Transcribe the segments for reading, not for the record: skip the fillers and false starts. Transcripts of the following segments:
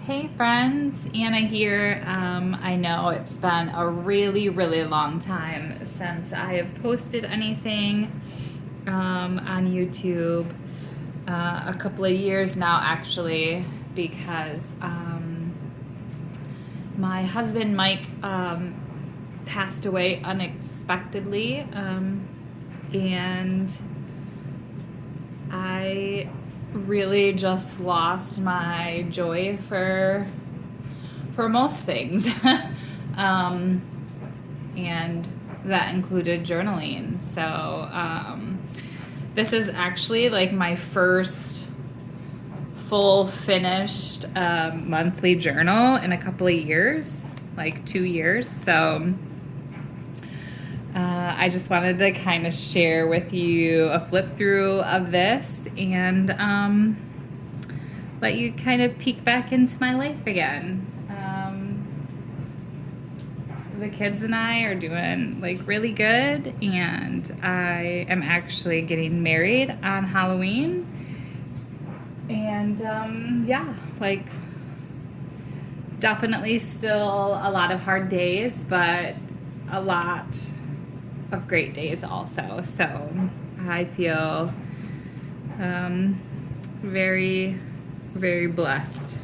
Hey friends, Anna here. I know it's been a really long time since I have posted anything on YouTube. A couple of years now, actually, because my husband Mike passed away unexpectedly, and I really just lost my joy for most things. um, and that included journaling. So this is actually like my first full finished monthly journal in a couple of years, like 2 years. So I just wanted to kind of share with you a flip through of this and let you kind of peek back into my life again. The kids and I are doing like really good, and I am actually getting married on Halloween. And yeah, like definitely still a lot of hard days, but a lot of great days also. So I feel very, very blessed.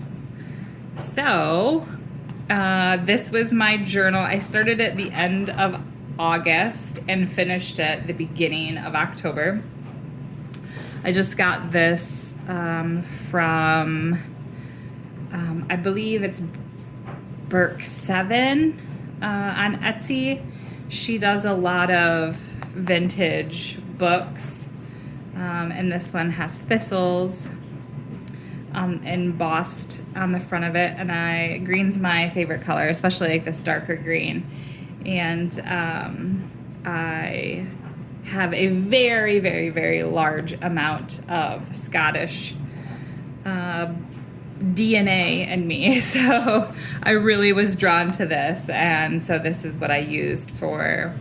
So this was my journal. I started at the end of August and finished at the beginning of October. I just got this from, I believe it's Burke 7 on Etsy. She does a lot of vintage books, and this one has thistles embossed on the front of it, and green's my favorite color, especially like this darker green. And I have a very large amount of Scottish DNA in me, so I really was drawn to this, and so this is what I used for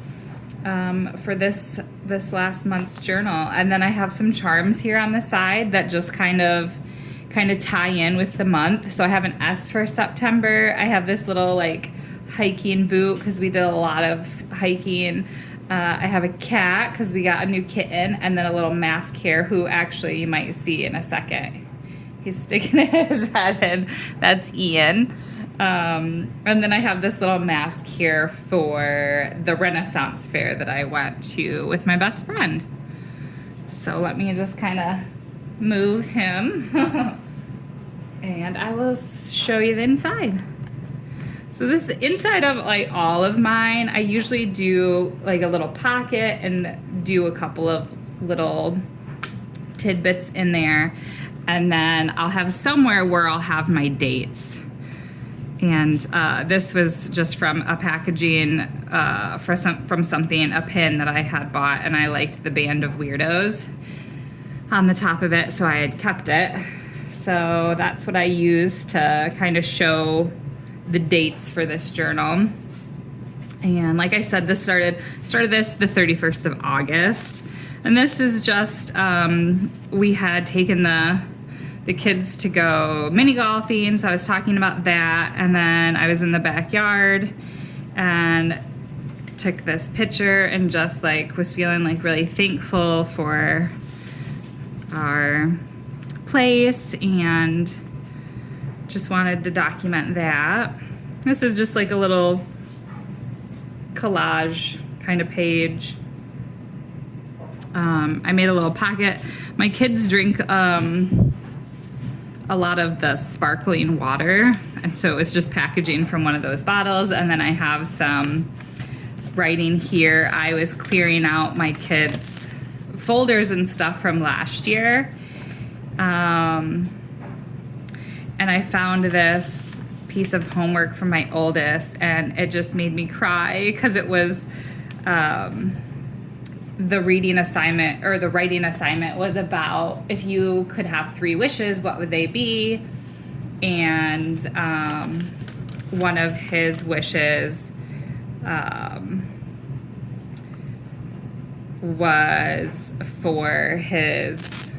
this last month's journal. And then I have some charms here on the side that just kind of tie in with the month. So I have an S for September. I have this little like hiking boot because we did a lot of hiking. I have a cat because we got a new kitten, and then a little mask here who actually you might see in a second. He's sticking his head in. That's Ian. And then I have this little mask here for the Renaissance fair that I went to with my best friend. So let me just kind of move him and I will show you the inside. So this is the inside of like all of mine. I usually do like a little pocket and do a couple of little tidbits in there. And then I'll have somewhere where I'll have my dates. And this was just from a packaging from something, a pin that I had bought, and I liked the Band of Weirdos on the top of it, so I had kept it. So that's what I used to kind of show the dates for this journal. And like I said, this started this the 31st of August. And this is just, we had taken the kids to go mini golfing, so I was talking about that, and then I was in the backyard and took this picture and just like was feeling like really thankful for our place and just wanted to document that. This is just like a little collage kind of page. I made a little pocket. My kids drink a lot of the sparkling water, and so it's just packaging from one of those bottles. And then I have some writing here. I was clearing out my kids' folders and stuff from last year, and I found this piece of homework from my oldest, and it just made me cry because it was the writing assignment was about if you could have 3 wishes, what would they be? And one of his wishes was for his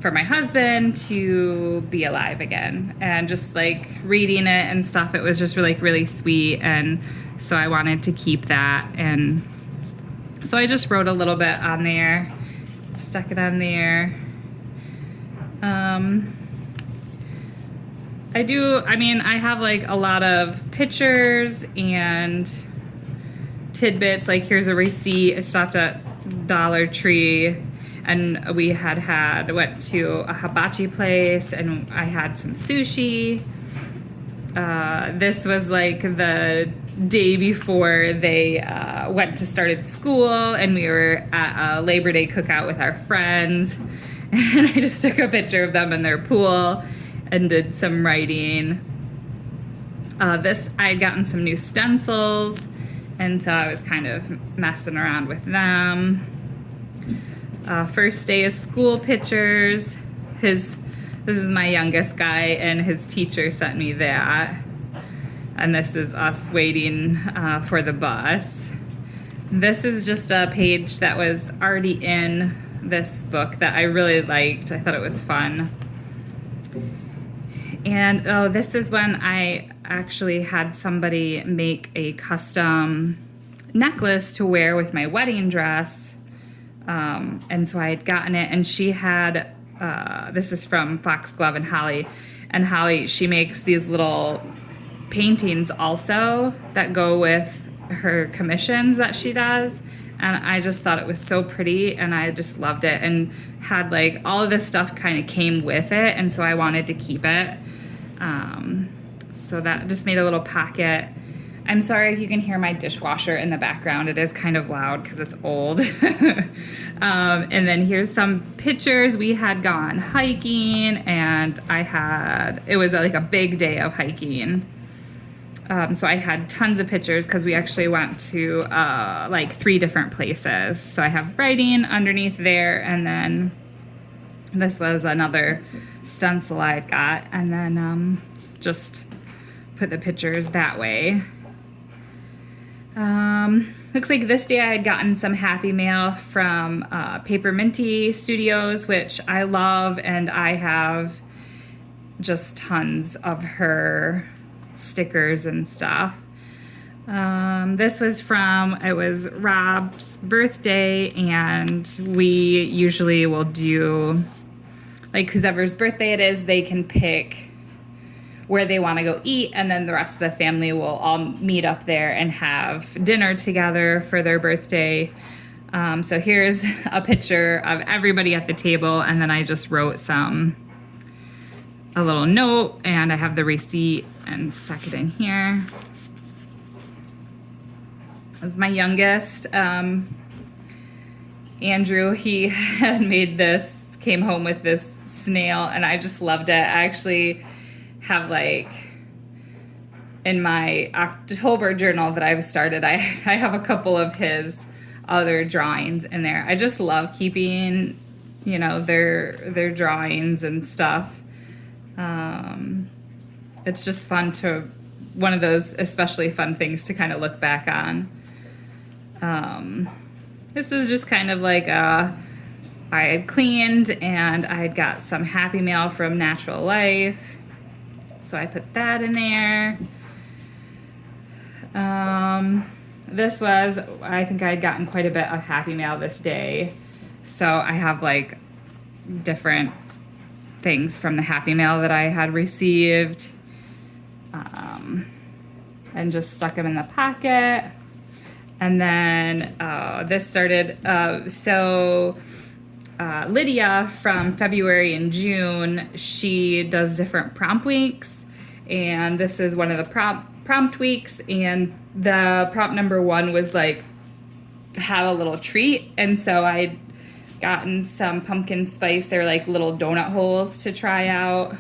for my husband to be alive again, and just like reading it and stuff, it was just really sweet, and so I wanted to keep that, and so I just wrote a little bit on there, stuck it on there. I have like a lot of pictures and tidbits. Like here's a receipt. I stopped at Dollar Tree, and we went to a hibachi place, and I had some sushi. This was like the day before they started school, and we were at a Labor Day cookout with our friends, and I just took a picture of them in their pool and did some writing. I had gotten some new stencils, and so I was kind of messing around with them. First day of school pictures. This is my youngest guy, and his teacher sent me that. And this is us waiting for the bus. This is just a page that was already in this book that I really liked. I thought it was fun. And this is when I actually had somebody make a custom necklace to wear with my wedding dress. And so I had gotten it, and she had, this is from Foxglove and Holly. And Holly, she makes these little paintings also that go with her commissions that she does. And I just thought it was so pretty, and I just loved it, and had like all of this stuff kind of came with it, and so I wanted to keep it. So that just made a little pocket. I'm sorry if you can hear my dishwasher in the background. It is kind of loud because it's old. And then here's some pictures. We had gone hiking, and it was like a big day of hiking. So I had tons of pictures because we actually went to like 3 different places. So I have writing underneath there, and then this was another stencil I had got, and then just put the pictures that way. Looks like this day I had gotten some Happy Mail from Paper Minty Studios, which I love, and I have just tons of her stickers and stuff. This was it was Rob's birthday, and we usually will do, like, whoever's birthday it is, they can pick where they want to go eat, and then the rest of the family will all meet up there and have dinner together for their birthday. So here's a picture of everybody at the table, and then I just wrote a little note, and I have the receipt and stuck it in here. This is my youngest, Andrew. He had came home with this snail, and I just loved it. I actually have, like, in my October journal that I've started, I have a couple of his other drawings in there. I just love keeping, their drawings and stuff. It's just fun one of those especially fun things to kind of look back on. This is just kind of like I had cleaned, and I had got some Happy Mail from Natural Life. So I put that in there. I think I had gotten quite a bit of Happy Mail this day. So I have like different things from the Happy Mail that I had received. And just stuck them in the pocket. And then this started, Lydia from February and June, she does different prompt weeks. And this is one of the prompt weeks. And the prompt number 1 was like, have a little treat. And so I'd gotten some pumpkin spice. They're like little donut holes to try out.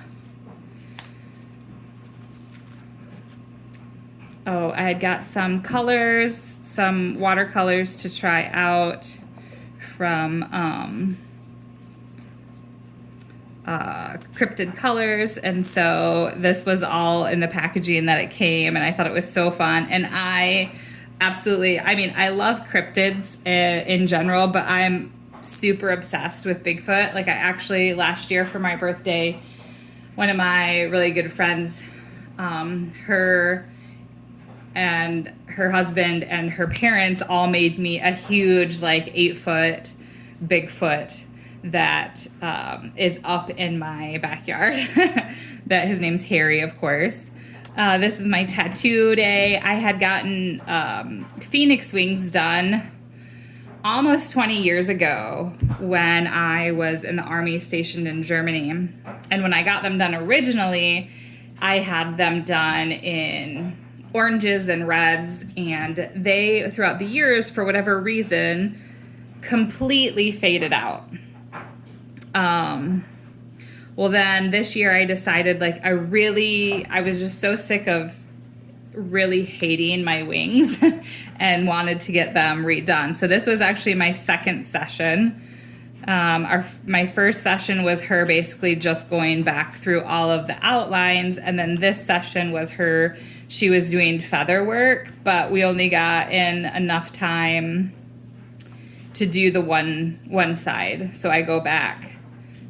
I had got some colors, some watercolors to try out from Cryptid Colors, and so this was all in the packaging that it came, and I thought it was so fun. And I love cryptids in general, but I'm super obsessed with Bigfoot. Like I actually last year for my birthday, one of my really good friends, her and her husband and her parents all made me a huge like 8-foot Bigfoot that is up in my backyard. That his name's Harry, of course. This is my tattoo day. I had gotten phoenix wings done almost 20 years ago when I was in the army stationed in Germany. And when I got them done originally, I had them done in oranges and reds, and they, throughout the years, for whatever reason, completely faded out. Well, then this year I decided, like, I was just so sick of really hating my wings and wanted to get them redone. So this was actually my second session. My first session was her basically just going back through all of the outlines, and then this session was she was doing feather work, but we only got in enough time to do the one side. So I go back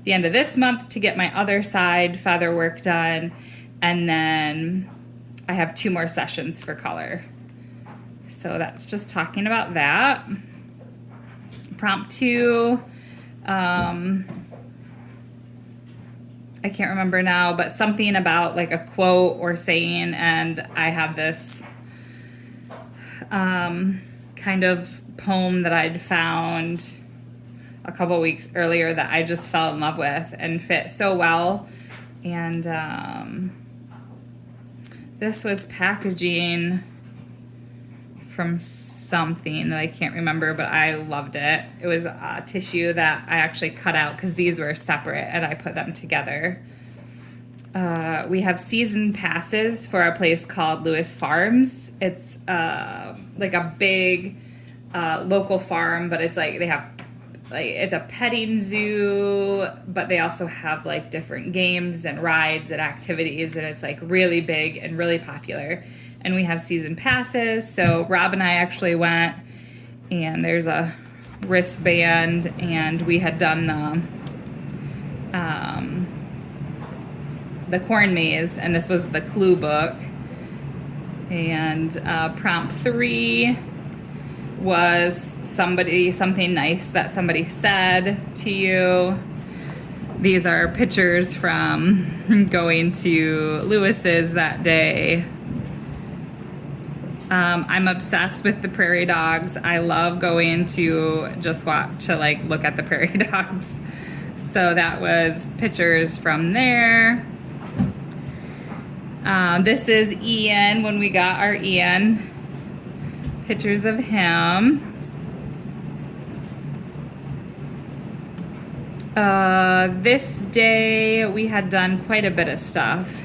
the end of this month to get my other side feather work done, and then I have 2 more sessions for color. So that's just talking about that. Prompt 2, I can't remember now, but something about like a quote or saying, and I have this kind of poem that I'd found a couple weeks earlier that I just fell in love with and fit so well. And this was packaging from something that I can't remember, but I loved it. It was a tissue that I actually cut out because these were separate and I put them together. We have season passes for a place called Lewis Farms. It's like a big local farm, but it's like they have it's a petting zoo, but they also have like different games and rides and activities, and it's like really big and really popular. And we have season passes, so Rob and I actually went, and there's a wristband, and we had done the corn maze, and this was the clue book. And prompt 3 was something nice that somebody said to you. These are pictures from going to Lewis's that day. I'm obsessed with the prairie dogs. I love going to just look at the prairie dogs. So that was pictures from there. This is Ian when we got our Ian. Pictures of him. This day we had done quite a bit of stuff.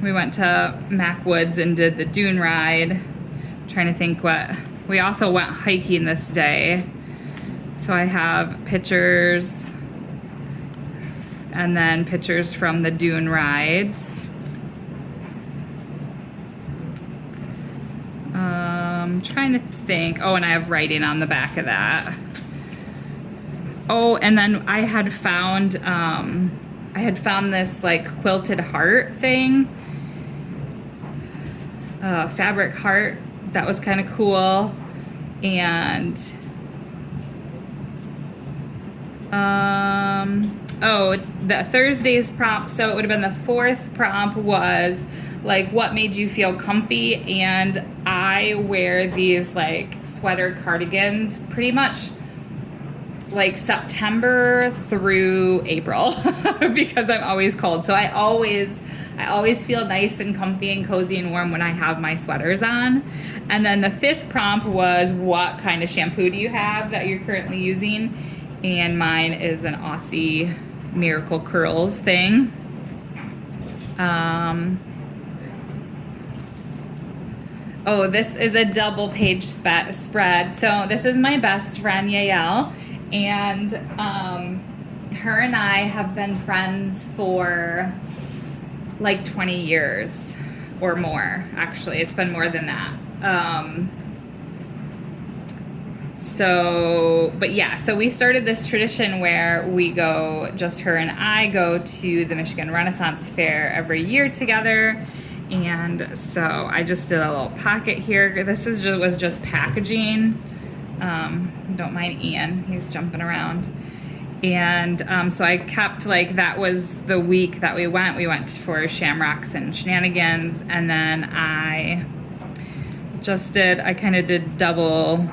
We went to Mac Woods and did the dune ride. I'm trying to think we also went hiking this day. So I have pictures and then pictures from the dune rides. I'm trying to think. Oh, and I have writing on the back of that. Oh, and then I had found this like quilted heart thing, fabric heart that was kind of cool. And the Thursday's prompt, so it would have been the 4th prompt was like, what made you feel comfy? And I wear these like sweater cardigans pretty much like September through April because I'm always cold. So I always feel nice and comfy and cozy and warm when I have my sweaters on. And then the 5th prompt was, what kind of shampoo do you have that you're currently using? And mine is an Aussie Miracle Curls thing. This is a double page spread. So this is my best friend, Yael. And her and I have been friends for like 20 years or more. Actually, it's been more than that. but yeah, so we started this tradition where we go, just her and I go to the Michigan Renaissance Fair every year together. And so I just did a little pocket here. This was just packaging. Don't mind Ian, he's jumping around. And so I kept, like, that was the week that we went for Shamrocks and Shenanigans, and then I kind of did double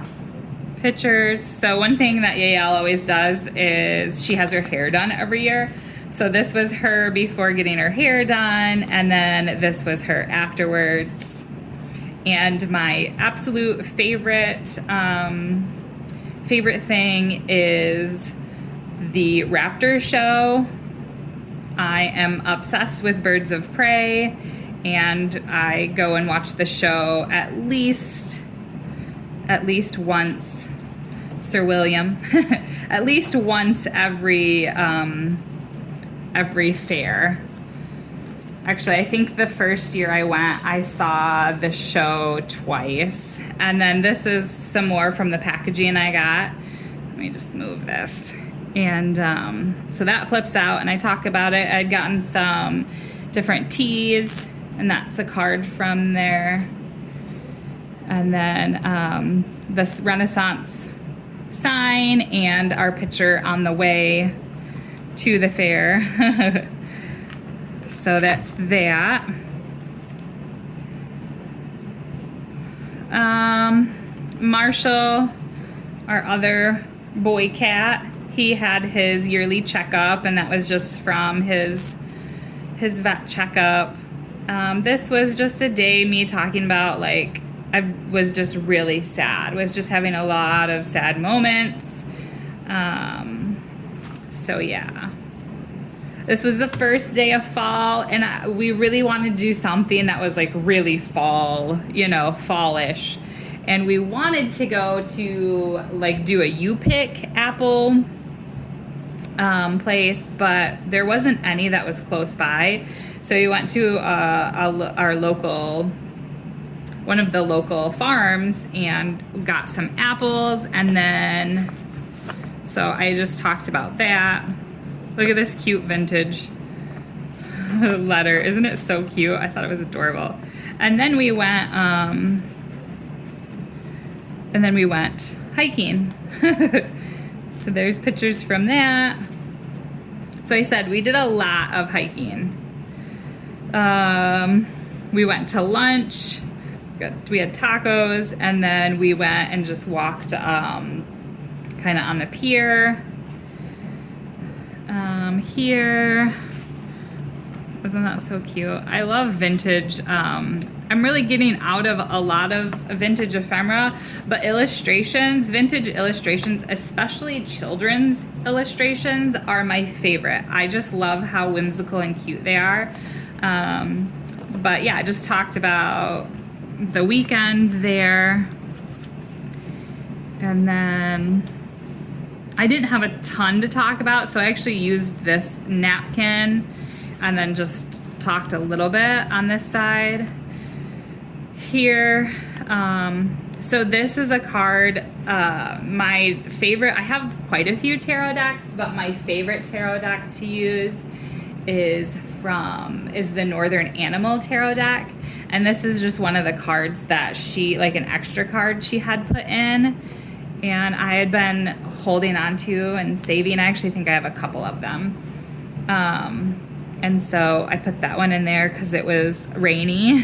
pictures. So one thing that Yael always does is she has her hair done every year. So this was her before getting her hair done, and then this was her afterwards. And my absolute favorite thing is the Raptor show. I am obsessed with Birds of Prey, and I go and watch the show at least once, Sir William, at least once every fair. Actually, I think the first year I went, I saw the show twice. And then this is some more from the packaging I got. Let me just move this. And so that flips out, and I talk about it. I'd gotten some different teas, and that's a card from there. And then this Renaissance sign and our picture on the way to the fair. So that's that. Marshall, our other boy cat, he had his yearly checkup, and that was just from his vet checkup. This was just a day me talking about, like, I was just really sad, was just having a lot of sad moments. So yeah, this was the first day of fall, and we really wanted to do something that was, like, really fall, fallish. And we wanted to go to, like, do a U-Pick apple place, but there wasn't any that was close by. So we went to one of the local farms and got some apples, and then, so I just talked about that. Look at this cute vintage letter. Isn't it so cute? I thought it was adorable. And then we went, hiking. So there's pictures from that. So I said we did a lot of hiking. We went to lunch. We had tacos, and then we went and just walked kind of on the pier. Here. Isn't that so cute? I love vintage. I'm really getting out of a lot of vintage ephemera, but vintage illustrations, especially children's illustrations, are my favorite. I just love how whimsical and cute they are. But yeah, I just talked about the weekend there. And then I didn't have a ton to talk about, so I actually used this napkin and then just talked a little bit on this side here. So this is a card, my favorite. I have quite a few tarot decks, but my favorite tarot deck to use is the Northern Animal Tarot deck. And this is just one of the cards that like an extra card she had put in, and I had been holding on to and saving. I actually think I have a couple of them. And so I put that one in there because it was rainy.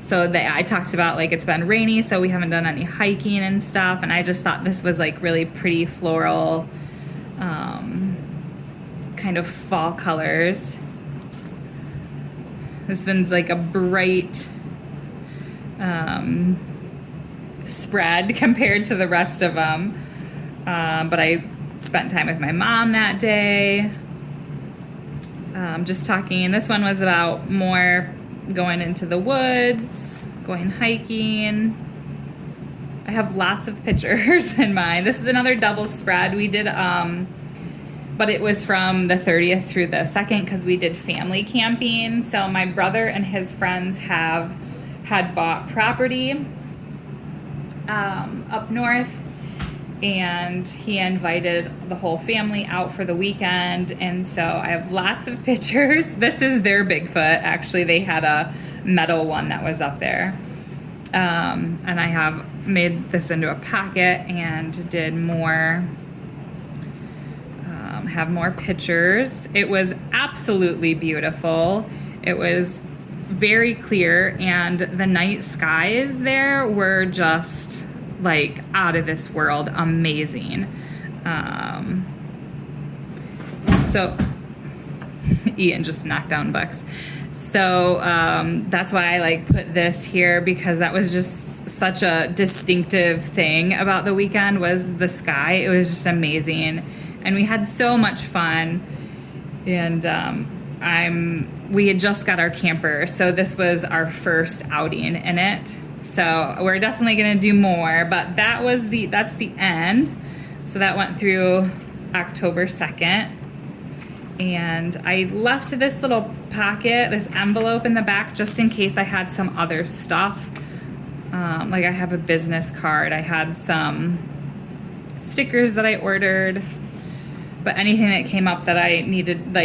So I talked about, like, it's been rainy, so we haven't done any hiking and stuff. And I just thought this was, like, really pretty floral, kind of fall colors. This one's like a bright spread compared to the rest of them. But I spent time with my mom that day. Just talking. This one was about more going into the woods, going hiking. I have lots of pictures in mine. This is another double spread. We did, but it was from the 30th through the 2nd because we did family camping. So my brother and his friends have had bought property up north, and he invited the whole family out for the weekend. And so I have lots of pictures. This is their Bigfoot. Actually, they had a metal one that was up there. And I have made this into a packet and did more, have more pictures. It was absolutely beautiful. It was very clear, and the night skies there were just like out of this world amazing. So Ian just knocked down Bucks. So that's why I like put this here, because that was just such a distinctive thing about the weekend was the sky. It was just amazing, and we had so much fun. And we had just got our camper, so this was our first outing in it. So we're definitely gonna do more, but that's the end. So that went through October 2nd. And I left this little pocket, this envelope in the back, just in case I had some other stuff. Like I have a business card, I had some stickers that I ordered, but anything that came up that I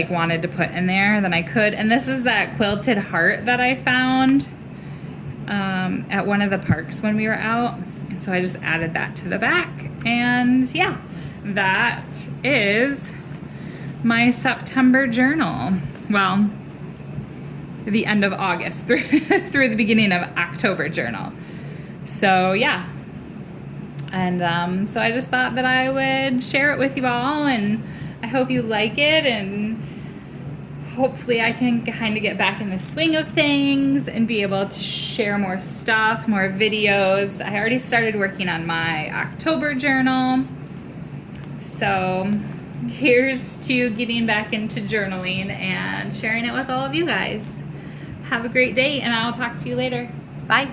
wanted to put in there, then I could. And this is that quilted heart that I found at one of the parks when we were out. And so I just added that to the back. And yeah, that is my September journal. Well, the end of August through the beginning of October journal. So yeah. And so I just thought that I would share it with you all, and I hope you like it, and hopefully I can kind of get back in the swing of things and be able to share more stuff, more videos. I already started working on my October journal. So here's to getting back into journaling and sharing it with all of you guys. Have a great day, and I'll talk to you later. Bye.